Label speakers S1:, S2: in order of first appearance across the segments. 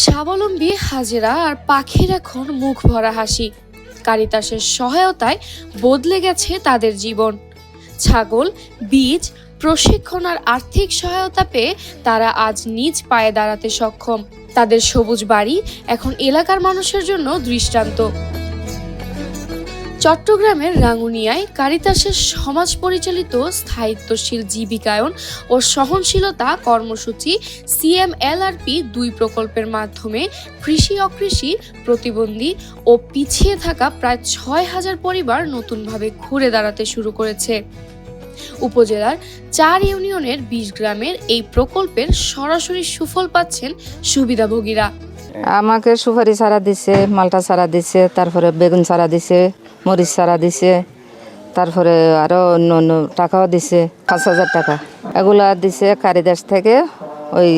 S1: স্বাবলম্বী হাজেরা আর পাখির এখন মুখ ভরা হাসি। কারিতাসের সহায়তায় বদলে গেছে তাদের জীবন। ছাগল, বীজ, প্রশিক্ষণ আর আর্থিক সহায়তা পেয়ে তারা আজ নিজ পায়ে দাঁড়াতে সক্ষম। তাদের সবুজ বাড়ি এখন এলাকার মানুষের জন্য দৃষ্টান্ত। চট্টগ্রামের রাঙ্গুনিয়ায় কারিতাসের সমাজ পরিচালিত স্থায়িত্বশীল জীবিকায়ন ও সহনশীলতা কর্মসূচি CMLRP 2 প্রকল্পের মাধ্যমে কৃষি অকৃষি প্রতিবন্ধী ও পিছিয়ে থাকা প্রায় ৬,০০০ পরিবার নতুনভাবে ঘুরে দাঁড়াতে শুরু করেছে। উপজেলার ৪ ইউনিয়নের ২০ গ্রামের এই প্রকল্পের সরাসরি সুফল পাচ্ছেন সুবিধাভোগীরা।
S2: আমাকে সুপারি চারা দিছে, মালটা চারা দিছে, তারপরে বেগুন চারা দিছে, মরিচ চারা দিছে, তারপরে আরো অন্য অন্য টাকাও দিছে, ৫,০০০ টাকা এগুলা দিছে কারিদাস থেকে। ওই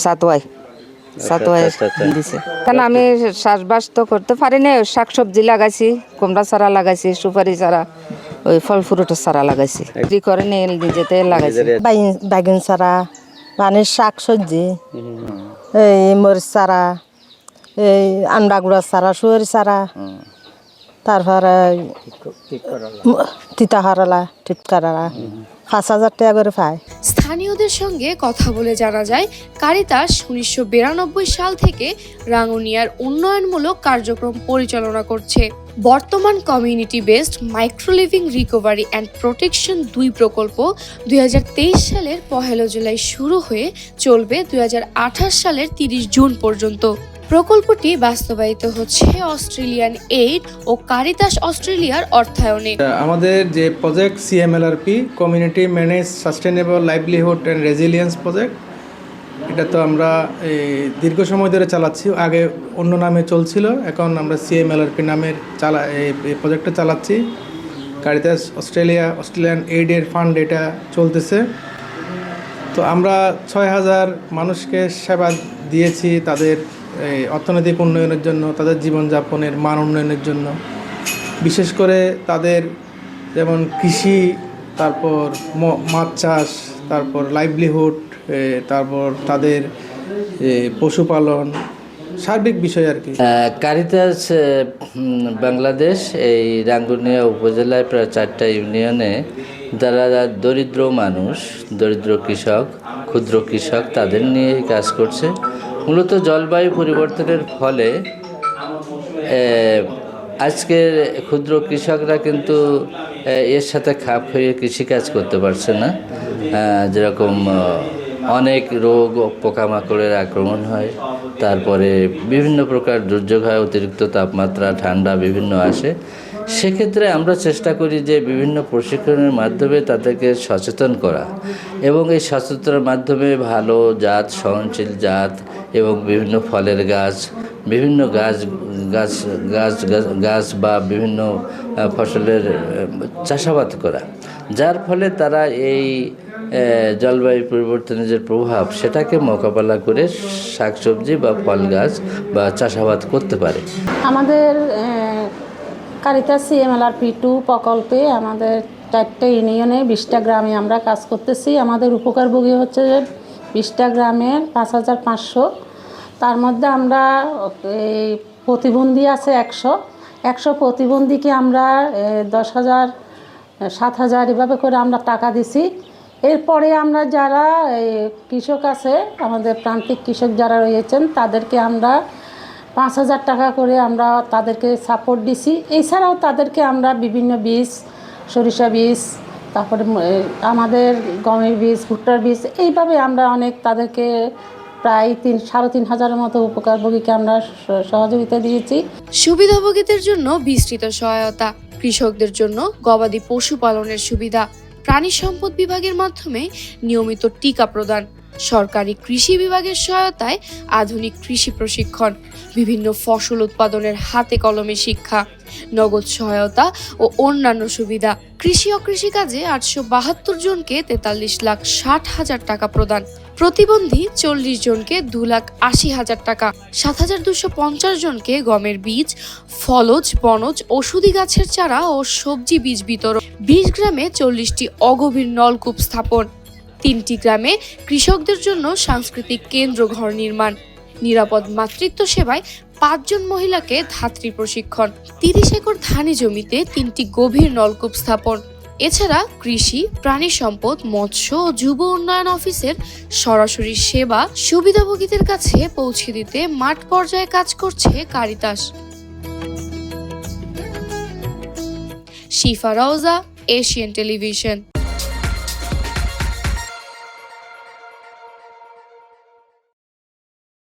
S2: সাতওয়াই দিছে। কেন আমি চাষবাস তো করতে পারি না, শাকসবজি লাগাইছি, কুমড়া চারা লাগাইছি, সুপারি চারা, ওই ফল ফ্রুটের চারা লাগাইছি, বিক্রি করে নিয়ে নিজেতে লাগাইছি।
S3: বেগুন চারা মানে শাকসবজি, এই মরিচ চারা, এই আন্ডা গুঁড়া চারা, সুয়ারি চারা, তারপরে তিতা করলা, টিটকারলা, ৫,০০০ টাকা করে পায়।
S1: স্থানীয়দের সঙ্গে কথা বলে জানা যায়, কারিতাস ১৯৯২ সাল থেকে রাঙ্গুনিয়ার উন্নয়নমূলক কার্যক্রম পরিচালনা করছে। বর্তমান community based micro living recovery and protection 2 প্রকল্প ২০২৩ সালের ১ জুলাই শুরু হয়ে চলবে ২০২৮ সালের ৩০ জুন পর্যন্ত। প্রকল্পটি বাস্তবায়িত হচ্ছে অস্ট্রেলিয়ান এইড ও কারিতাস অস্ট্রেলিয়ার অর্থায়নে।
S4: আমাদের যে project CMLRP community manage sustainable livelihood and resilience project, এটা তো আমরা দীর্ঘ সময় ধরে চালাচ্ছি। আগে অন্য নামে চলছিল, এখন আমরা CMLRP নামের এই প্রজেক্টটা চালাচ্ছি। কারিতাস অস্ট্রেলিয়ান এইডের ফান্ড এটা চলতেছে। তো আমরা ৬,০০০ মানুষকে সেবা দিয়েছি তাদের অর্থনৈতিক উন্নয়নের জন্য, তাদের জীবনযাপনের মান উন্নয়নের জন্য। বিশেষ করে তাদের যেমন কৃষি, তারপর মাছ চাষ, তারপর লাইভলিহুড, তারপর তাদের পশুপালন, সার্বিক বিষয় আর কি।
S5: কারিতাস বাংলাদেশ এই রাঙ্গুনিয়া উপজেলায় প্রায় 4টা ইউনিয়নে যারা দরিদ্র মানুষ, দরিদ্র কৃষক, ক্ষুদ্র কৃষক, তাদের নিয়ে কাজ করছে। মূলত জলবায়ু পরিবর্তনের ফলে আজকের ক্ষুদ্র কৃষকরা কিন্তু এর সাথে খাপ খাইয়ে কৃষিকাজ করতে পারছে না। যেরকম অনেক রোগ, পোকামাকড়ের আক্রমণ হয়, তারপরে বিভিন্ন প্রকার দুর্যোগ হয়, অতিরিক্ত তাপমাত্রা, ঠান্ডা বিভিন্ন আসে। সেক্ষেত্রে আমরা চেষ্টা করি যে বিভিন্ন প্রশিক্ষণের মাধ্যমে তাদেরকে সচেতন করা, এবং এই সচেতনের মাধ্যমে ভালো জাত, সহনশীল জাত এবং বিভিন্ন ফলের গাছ, বিভিন্ন গাছ বা বিভিন্ন ফসলের চাষাবাদ করা, যার ফলে তারা এই জলবায়ু পরিবর্তনের যে প্রভাব সেটাকে মোকাবেলা করে শাকসবজি বা ফল গাছ বা চাষাবাদ করতে পারে।
S6: আমাদের কারিতাস CMLRP 2 প্রকল্পে আমাদের 4টে ইউনিয়নে 20টা গ্রামে আমরা কাজ করতেছি। আমাদের উপকারভোগী হচ্ছে 20টা গ্রামের 5,500। তার মধ্যে আমরা প্রতিবন্ধী আছে 100 প্রতিবন্ধীকে আমরা 10,000, 7,000 এভাবে করে আমরা টাকা দিছি। এরপরে আমরা যারা কৃষক আছে, আমাদের প্রান্তিক কৃষক যারা রয়েছেন, তাদেরকে আমরা 5,000 টাকা করে আমরা তাদেরকে সাপোর্ট দিছি। এছাড়াও তাদেরকে আমরা বিভিন্ন বীজ, সরিষা বীজ, তারপরে আমাদের গমের বীজ, ভুট্টার বীজ, এইভাবে আমরা অনেক তাদেরকে প্রায় 3,500-3,000 মতো উপকারভোগীকে আমরা সহযোগিতা দিয়েছি।
S1: সুবিধাভোগীদের জন্য বিস্তৃত সহায়তা, কৃষকদের জন্য গবাদি পশুপালনের সুবিধা, প্রাণী সম্পদ বিভাগের মাধ্যমে নিয়মিত টিকা প্রদান, সরকারি কৃষি বিভাগের সহায়তায় আধুনিক কৃষি প্রশিক্ষণ, বিভিন্ন ফসল উৎপাদনের হাতে কলমে শিক্ষা, নগদ সহায়তা ও অন্যান্য সুবিধা। কৃষি অকৃষি কাজে 872 জনকে 43,60,000 টাকা প্রদান, প্রতিবন্ধী 40 জনকে 2,80,000 টাকা, 7,250 জনকে গমের বীজ, ফলজ, বনজ, ওষুধি গাছের চারা ও সবজি বীজ বিতরণ, 20 গ্রামে 40টি অগভীর নলকূপ স্থাপন, 3টি গ্রামে কৃষকদের জন্য সাংস্কৃতিক কেন্দ্র ঘর নির্মাণ, নিরাপদ মাতৃত্ব সেবায় 5 জন মহিলাকে ধাত্রী প্রশিক্ষণ, 30 একর ধানি জমিতে 3টি গভীর নলকূপ স্থাপন। এছাড়া কৃষি, প্রাণী সম্পদ, মৎস্য ও যুব উন্নয়ন অফিসের সরাসরি সেবা সুবিধাভোগীদের কাছে পৌঁছে দিতে মাঠ পর্যায়ে কাজ করছে কারিতাস। শিফা রওজা, এশিয়ান টেলিভিশন।